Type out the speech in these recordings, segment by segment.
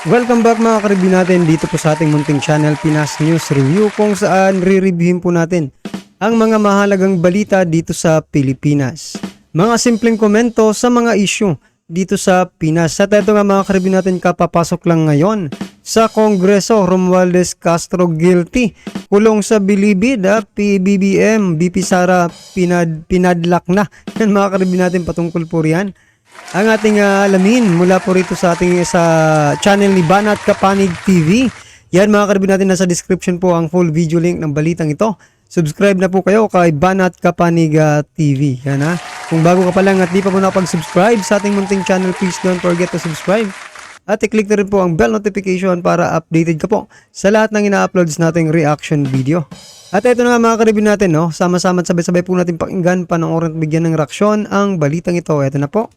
Welcome back mga ka-review natin dito po sa ating munting channel Pinas News Review, kung saan re-reviewin po natin ang mga mahalagang balita dito sa Pilipinas. Mga simpleng komento sa mga issue dito sa Pinas. At ito nga mga ka-review natin, kapapasok lang ngayon sa Kongreso. Romualdez Castro guilty, kulong sa bilibid. PBBM, BP Sara pinadlak na. Yan mga ka-review natin, patungkol po riyan ang ating alamin mula po rito sa ating sa channel ni Banat Kapanig TV. Yan mga ka-review natin, nasa description po ang full video link ng balitang ito. Subscribe na po kayo kay Banat Kapanig TV. Yan ha. Kung bago ka pa lang at di pa po nakapag-subscribe sa ating munting channel, please don't forget to subscribe. At i-click na rin po ang bell notification para updated ka po sa lahat ng ina-uploads nating reaction video. At ito na nga mga ka-review natin, no? Sama-sama at sabay-sabay po natin pakinggan, panoorin at bigyan ng reaksyon ang balitang ito. Ito na po.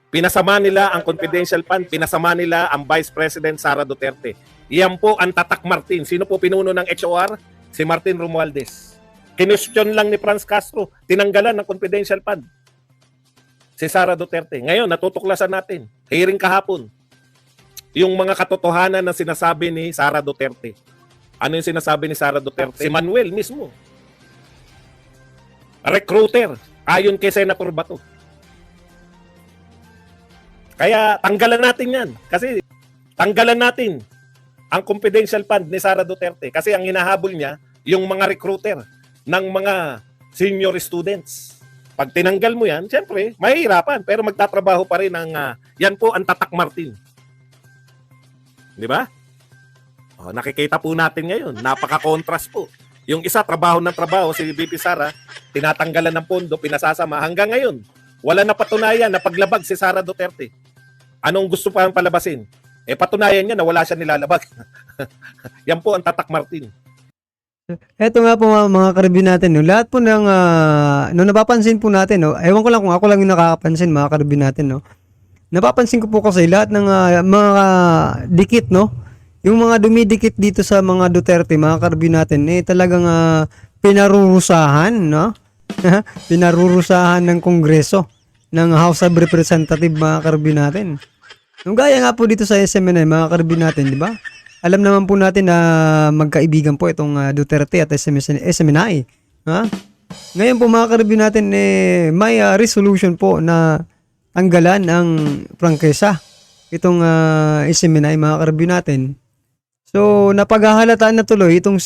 Pinasama nila ang confidential fund, pinasama nila ang Vice President Sara Duterte. Iyan po ang Tatak Martin. Sino po pinuno ng HOR? Si Martin Romualdez. Kinwestiyon lang ni Franz Castro, tinanggalan ng confidential fund si Sara Duterte. Ngayon, natutuklasan natin, hearing kahapon, yung mga katotohanan na sinasabi ni Sara Duterte. Ano yung sinasabi ni Sara Duterte? Si Manuel mismo. Recruiter, ayon kay Senator Bato. Kaya tanggalan natin yan. Kasi tanggalan natin ang confidential fund ni Sara Duterte. Kasi ang hinahabol niya, yung mga recruiter ng mga senior students. Pag tinanggal mo yan, siyempre, mahihirapan. Pero magtatrabaho pa rin ang, yan po ang Tatak Martin. Di ba? O, nakikita po natin ngayon. Napaka-contrast po. Yung isa, trabaho ng trabaho, si BP Sara, tinatanggalan ng pondo, pinasasama. Hanggang ngayon, wala na patunayan na paglabag si Sara Duterte. Anong gusto pa ang palabasin? Patunayan niya na wala siya nilalabag. Yan po ang Tatak Martin. Eto nga po mga ka-review natin, no? Lahat po ng no, napapansin po natin, no? Ewan ko lang kung ako lang yung nakakapansin mga ka-review natin, no? Napapansin ko po kasi lahat ng mga dikit, no? Yung mga dumidikit dito sa mga Duterte, mga ka-review natin, talagang pinarurusahan, no? Pinarurusahan ng Kongreso, ng House of Representatives, mga ka-review natin. Nung gaya nga po dito sa SMNI, mga ka-review natin, di ba? Alam naman po natin na magkaibigan po itong Duterte at SMNI. Ha? Ngayon po mga ka-review natin, may resolution po na tanggalan ang prangkesa itong SMNI, mga ka-review natin. So, napaghahalataan na tuloy itong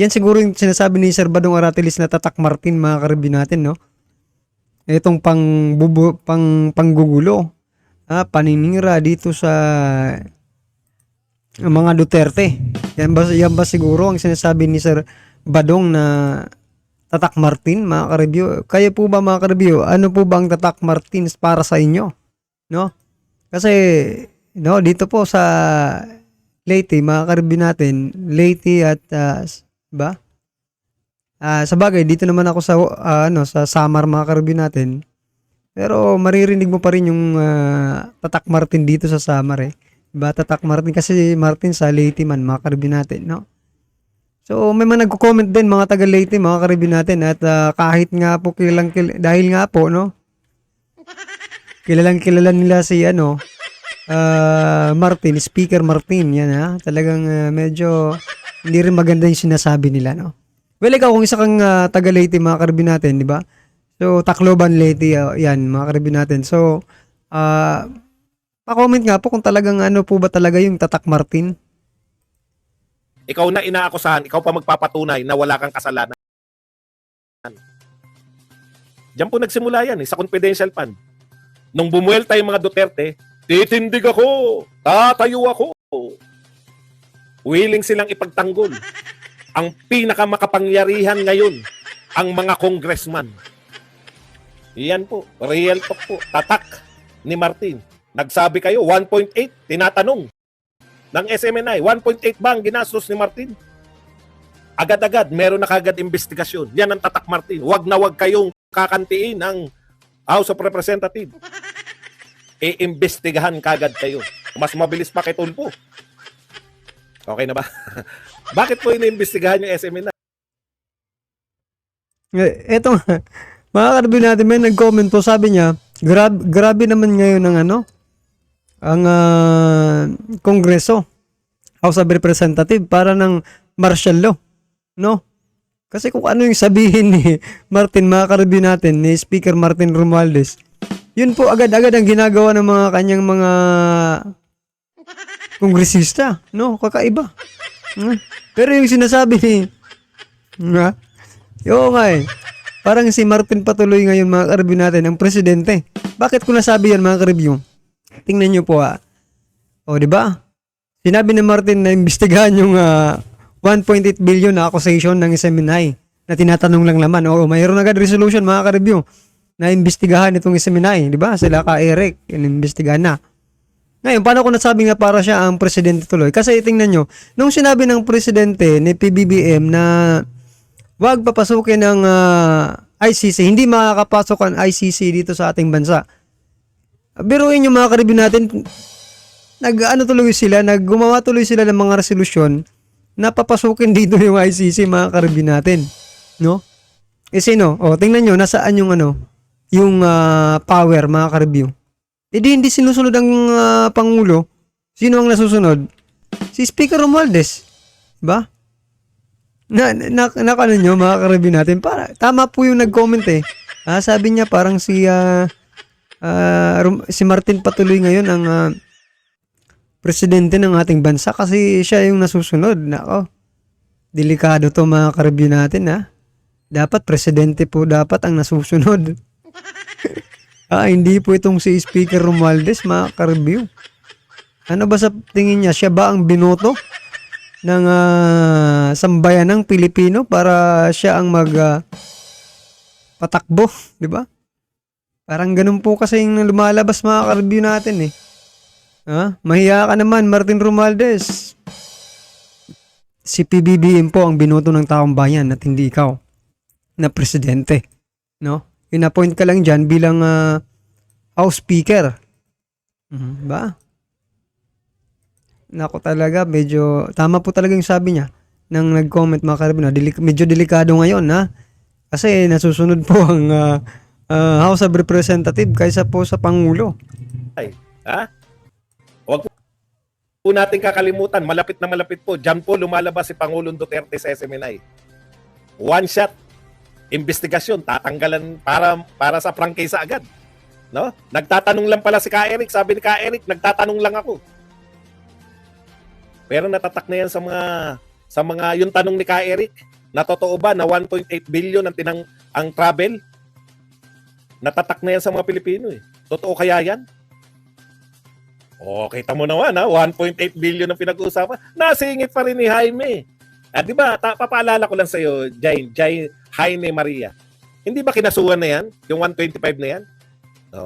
yan siguro yung sinasabi ni Sir Badong Aratilis na Tatak Martin, mga ka-review natin, no? Itong panggugulo, paninira dito sa mga Duterte. Yan ba siguro ang sinasabi ni Sir Badong na Tatak Martin, mga ka-review? Kaya po ba mga ka-review, ano po ba ang Tatak Martins para sa inyo? No? Kasi no, dito po sa Leyte, mga ka-review natin, Leyte at ba? Sa bagay, dito naman ako sa sa Samar, mga ka-review natin. Pero maririnig mo pa rin yung Tatak Martin dito sa Samar Diba? Tatak Martin kasi Martin sa Leyte man, mga ka-review natin, no? So may mga nagko-comment din mga taga Leyte, mga ka-review natin, at kahit nga po dahil nga po, no? Kilalang nila si Martin, Speaker Martin, yan ha. Talagang medyo hindi rin maganda yung sinasabi nila, no? Well, ikaw kung isa kang taga Leyte, mga ka-review natin, di ba? So, Tacloban, Leyte, yan, mga ka-review natin. So, pa-comment nga po kung talagang ano po ba talaga yung Tatak Martin. Ikaw na inaakusahan, ikaw pa magpapatunay na wala kang kasalanan. Diyan po nagsimula yan sa confidential fund. Nung bumuelta yung mga Duterte, titindig ako, tatayo ako. Willing silang ipagtanggol. Ang pinakamakapangyarihan ngayon, ang mga congressman. Iyan po, real talk po, Tatak ni Martin. Nagsabi kayo, 1.8, tinatanong ng SMNI, 1.8 ba ang ginastos ni Martin? Agad-agad, meron na kagad investigasyon. Yan ang Tatak Martin. Wag na wag kayong kakantiin ang House of Representatives. Iimbestigahan kagad kayo. Mas mabilis pa kay Tulfo. Okay na ba? Bakit po iniimbestigahan yung SMNI? Eto nga, mga ka-review natin, may nag-comment po, sabi niya, Grabe naman ngayon ang ang Kongreso, House of Representative, para ng martial law, no? Kasi kung ano yung sabihin ni Martin, mga ka-review natin, ni Speaker Martin Romualdez, yun po agad-agad ang ginagawa ng mga kanyang mga kongresista, no? Kakaiba. Pero yung sinasabi ni, yung nga eh, parang si Martin patuloy ngayon, mga ka-review natin, ang presidente. Bakit ko nasabi yan, mga ka-review? Tingnan nyo po o, di ba? Sinabi ni Martin na imbestigahan yung 1.8 billion na accusation ng SMNI na tinatanong lang naman. O, mayroon agad resolution, mga ka-review, na imbestigahan itong SMNI, di ba? Sila ka Eric, inimbestigahan na. Ngayon, paano ko nasabi nga para siya ang presidente tuloy? Kasi tingnan nyo, nung sinabi ng presidente ni PBBM na wag papasukin ng ICC, hindi makakapasok ang ICC dito sa ating bansa. Biruin yung mga ka-review natin, gumawa tuloy sila ng mga resolusyon na papasukin dito yung ICC, mga ka-review natin. No? Eh sino? O, tingnan nyo, nasaan yung yung power, mga ka-review. Eh hindi sinusunod ang Pangulo. Sino ang nasusunod? Si Speaker Romualdez. Diba? Ano nyo, mga ka-review natin? Tama po yung nag-comment eh. Sabi niya parang si Martin patuloy ngayon ang presidente ng ating bansa kasi siya yung nasusunod. Nako, delikado to, mga ka-review natin Dapat presidente po dapat ang nasusunod. Hindi po itong si Speaker Romualdez, mga ka-review. Ano ba sa tingin niya? Siya ba ang binoto ng sambayanang Pilipino para siya ang patakbo, di ba? Parang ganun po kasi yung lumalabas, mga ka-review natin eh. Mahiya ka naman, Martin Romualdez. Si PBBM po ang binoto ng taong bayan at hindi ikaw na presidente, no? Inappoint ka lang dyan bilang House Speaker. Ba? Nako talaga, medyo tama po talaga yung sabi niya nang nag-comment, mga ka-review, medyo delikado ngayon kasi nasusunod po ang House of Representative kaysa po sa Pangulo. Huwag po natin kakalimutan, malapit na malapit po, dyan po lumalabas si Pangulong Duterte sa SMNI. One shot, investigasyon, tatanggalan para sa prangkisa agad. No? Nagtatanong lang pala si Ka Eric, sabi ni Ka Eric, nagtatanong lang ako. Pero natatak na yan sa mga yung tanong ni Ka Eric, na totoo ba na 1.8 billion ang travel? Natatak na yan sa mga Pilipino eh. Totoo kaya yan? Kita mo naman 1.8 billion ang pinag-uusapan. Nasingit pa rin ni Jaime. Di ba, papaalala ko lang sa iyo, Jaime Maria. Hindi ba kinasuhan na yan? Yung 125 na yan?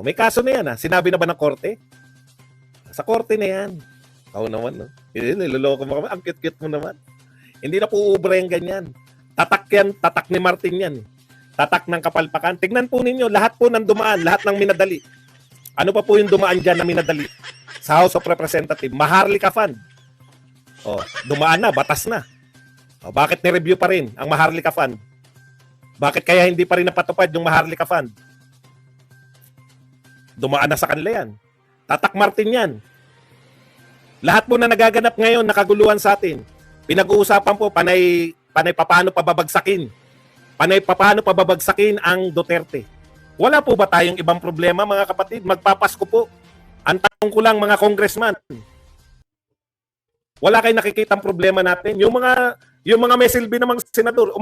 May kaso na yan Sinabi na ba ng korte? Sa korte na yan. Naman, no? Niloloko mo kami. Ang cute-cute mo naman. Hindi na po uubra yung ganyan. Tatak yan, tatak ni Martin yan. Tatak ng kapalpakan. Tignan po ninyo, lahat po ng dumaan, lahat ng minadali. Ano pa po yung dumaan dyan na minadali? Sa House of Representatives, Maharlika Fund. Dumaan na, batas na. Bakit ni-review pa rin ang Maharlika Fund? Bakit kaya hindi pa rin napatupad yung Maharlika Fund? Dumaan na sa kanila yan. Tatak Martin yan. Lahat po na nagaganap ngayon, nakaguluhan sa atin. Pinag-uusapan po, panay paano pababagsakin. Panay paano pababagsakin ang Duterte. Wala po ba tayong ibang problema, mga kapatid? Magpapasko po. Ang tanong ko lang, mga congressman, wala kayong nakikitang problema natin. Yung mga may silbi namang senador,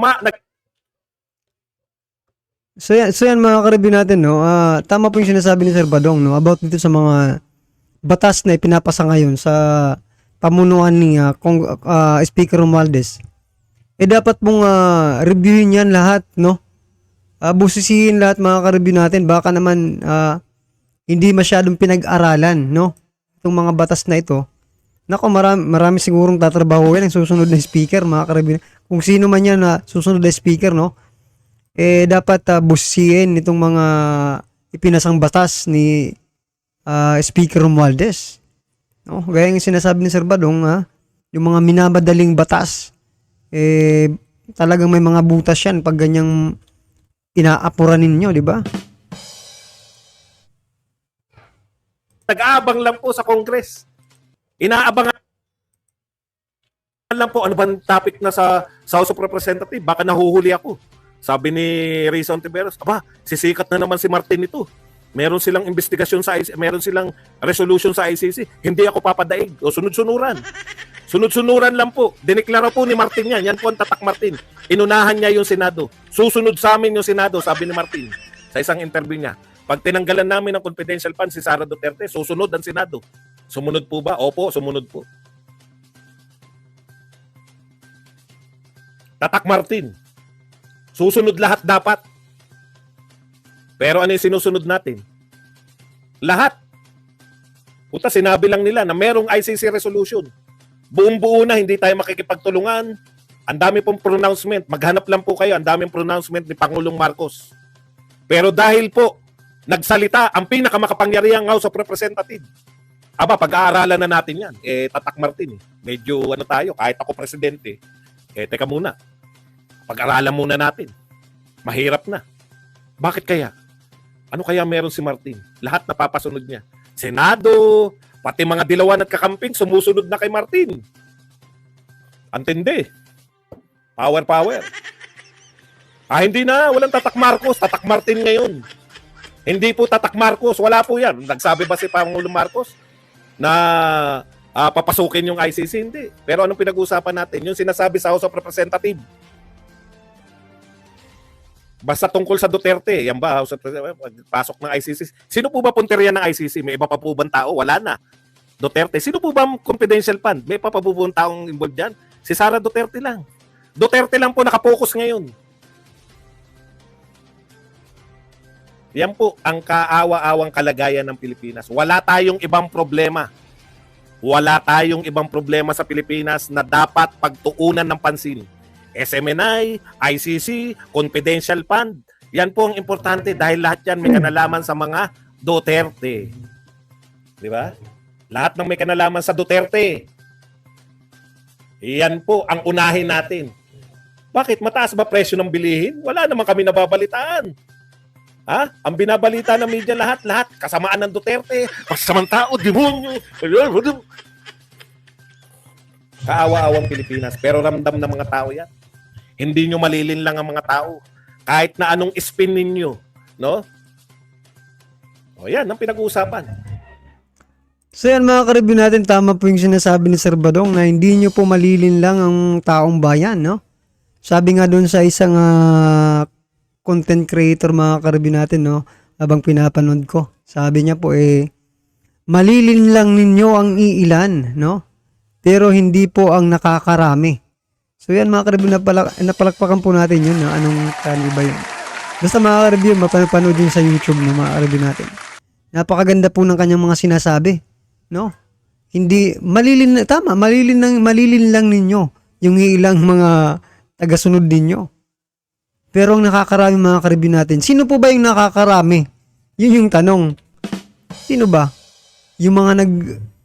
So yan, mga ka-review natin, no? Tama po yung sinasabi ni Sir Badong, no? About dito sa mga batas na ipinapasa ngayon sa pamunuan ni Speaker Romualdez. Dapat mong reviewin yan lahat, no? Busisihin lahat, mga ka-review natin. Baka naman hindi masyadong pinag-aralan, no? Itong mga batas na ito. Nako, marami sigurong tatrabaho yan ang susunod na speaker, mga ka-review. Kung sino man yan na susunod na speaker, no? Dapat busisihin itong mga ipinasang batas ni Speaker Romualdez. No? Gaya yung sinasabi ni Sir Badong, yung mga minamadaling batas, talagang may mga butas yan pag ganyang inaapuran ninyo, di ba? Nag-aabang lang po sa Congress. Inaabangan lang po ano bang topic na sa House of Representatives. Baka nahuhuli ako. Sabi ni Risa Ontiveros, aba, sisikat na naman si Martin ito. Meron silang investigasyon sa ICC, meron silang resolution sa ICC. Hindi ako papadaig. O sunod-sunuran. Sunod-sunuran lang po. Dineklara po ni Martin yan. Yan po ang tatak Martin. Inunahan niya yung Senado. Susunod sa amin yung Senado, sabi ni Martin sa isang interview niya. Pag tinanggalan namin ng confidential fund si Sara Duterte, susunod ang Senado. Sumunod po ba? Opo, sumunod po. Tatak Martin. Susunod lahat dapat. Pero ano yung sinusunod natin? Lahat. Puta, sinabi lang nila na merong ICC resolution. Buong-buo na, hindi tayo makikipagtulungan. Ang dami pong pronouncement. Maghanap lang po kayo. Ang daming pronouncement ni Pangulong Marcos. Pero dahil po, nagsalita ang pinakamakapangyarihang House of Representatives. Aba, pag-aaralan na natin yan. Tatak Martin. Medyo ano tayo, kahit ako presidente. Teka muna. Pag-aralan muna natin. Mahirap na. Bakit kaya? Ano kaya meron si Martin? Lahat napapasunod niya. Senado, pati mga dilawan at kakamping, sumusunod na kay Martin. Antindi. Power. Hindi na. Walang Tatak Marcos. Tatak Martin ngayon. Hindi po Tatak Marcos. Wala po yan. Nagsabi ba si Pangulong Marcos na papasukin yung ICC? Hindi. Pero anong pinag-uusapan natin? Yung sinasabi sa House of Representatives. Basta tungkol sa Duterte, yan ba, House of Representatives, pasok ng ICC. Sino po ba punteriya ng ICC? May iba pa po bang tao? Wala na. Duterte. Sino po ba confidential fund? May pa po bang taong involved dyan? Si Sara Duterte lang. Duterte lang po nakapokus ngayon. Yan po ang kaawa-awang kalagayan ng Pilipinas. Wala tayong ibang problema. Wala tayong ibang problema sa Pilipinas na dapat pagtuunan ng pansin. SMNI, ICC, Confidential Fund. Yan po ang importante dahil lahat yan may kanalaman sa mga Duterte. Di ba? Lahat ng may kanalaman sa Duterte. Yan po ang unahin natin. Bakit? Mataas ba presyo ng bilihin? Wala naman kami nababalitaan. Ha? Ang binabalita ng media lahat, kasamaan ng Duterte, masasamang tao, demonyo. Kaawa-awang Pilipinas. Pero ramdam ng mga tao yan. Hindi nyo malilin lang ang mga tao. Kahit na anong spin ninyo. No? O yan, ang pinag-uusapan. So yan mga ka-review natin, tama po yung sinasabi ni Sir Badong na hindi nyo po malilin lang ang taong bayan, no? Sabi nga doon sa isang content creator mga ka-review natin, no? Habang pinapanood ko. Sabi niya po malilin lang ninyo ang iilan, no? Pero hindi po ang nakakarami. So yan mga ka-review, napalakpakan po natin yun, no? Anong kanil ba yun? Basta mga ka-review, mapanood yun sa YouTube, no? Mga ka-review natin. Napakaganda po ng kanyang mga sinasabi, no? Hindi, malilin lang ninyo yung ilang mga tagasunod ninyo. Pero ang nakakarami mga ka-review natin, sino po ba yung nakakarami? Yun yung tanong. Sino ba? Yung mga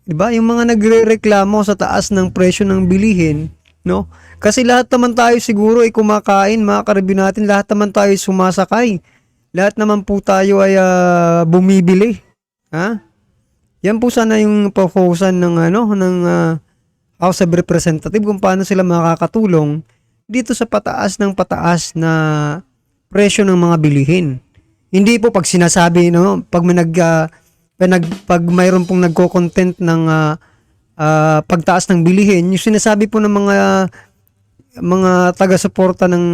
diba? Yung mga nagrereklamo sa taas ng presyo ng bilihin, no? Kasi lahat naman tayo siguro ay kumakain, mga ka-review natin, lahat naman tayo ay sumasakay. Lahat naman po tayo ay bumibili. Ha? Yan po sana yung proposan ng House of Representatives kung paano sila makakatulong dito sa pataas na presyo ng mga bilihin. Hindi po pag sinasabi, no, pag mayroon pong nagko-content ng pagtaas ng bilihin, yung sinasabi po ng mga taga-suporta ng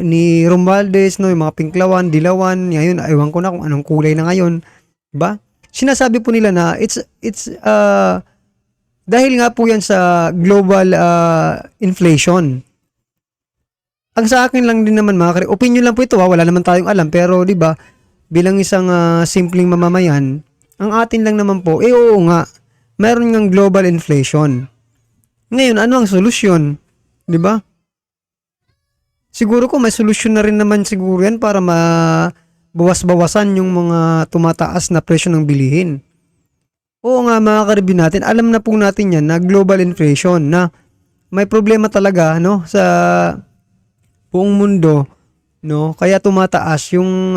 ni Romualdez, no, yung mga Pinklawan, Dilawan, ngayon ewan ko na kung anong kulay na ngayon, 'di ba? Sinasabi po nila na it's dahil nga po yan sa global inflation. Ang sa akin lang din naman mga opinion lang po ito, wala naman tayong alam, pero 'di ba, bilang isang simpleng mamamayan, ang atin lang naman po, oo nga, mayroon ngang global inflation. Ngayon, ano ang solusyon? 'Di ba? Siguro ko may solusyon na rin naman siguro yan para bawas-bawasan yung mga tumataas na presyo ng bilihin. Oo nga mga ka-review natin, alam na po natin yan na global inflation, na may problema talaga, no, sa buong mundo, no, kaya tumataas yung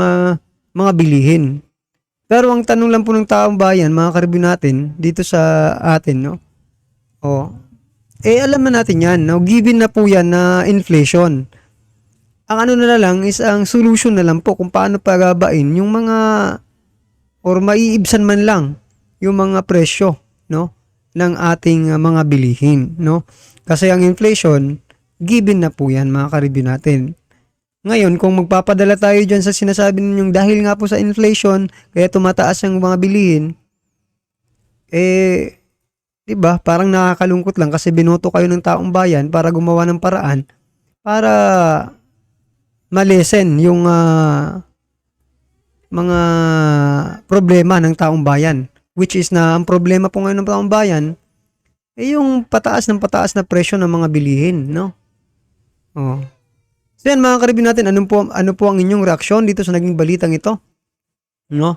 mga bilihin. Pero ang tanong lang po ng taong bayan, mga karibyo natin, dito sa atin, no? O, alam na natin yan, no? Given na po yan na inflation. Ang ano na lang is ang solution na lang po kung paano pagabain yung mga or maiibsan man lang yung mga presyo, no, ng ating mga bilihin, no? Kasi ang inflation, given na po yan, mga karibyo natin. Ngayon, kung magpapadala tayo dyan sa sinasabi ninyong dahil nga po sa inflation, kaya tumataas ang mga bilihin, diba, parang nakakalungkot lang kasi binoto kayo ng taong bayan para gumawa ng paraan para malesen yung mga problema ng taong bayan. Which is na ang problema po ngayon ng taong bayan yung pataas na presyo ng mga bilihin, no? Oh. So yan mga karibin natin, ano po ang inyong reaksyon dito sa naging balitang ito? No?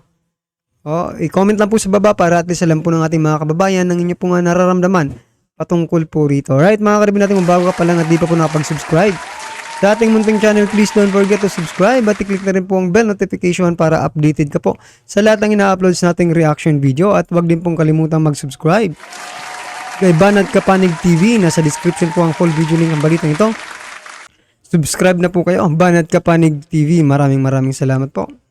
I-comment lang po sa baba para at least alam po ng ating mga kababayan ng inyo po nga nararamdaman patungkol po rito. Alright mga karibin natin, kung bago ka pa lang at di pa po nakapag-subscribe sa ating munting channel, please don't forget to subscribe at i-click na rin po ang bell notification para updated ka po sa lahat ng ina-uploads nating reaction video at wag din pong kalimutang mag-subscribe kay Banat Kapanig TV. Nasa description po ang full video link ng balitang ito. Subscribe na po kayo, Banat Kapanig TV. Maraming salamat po.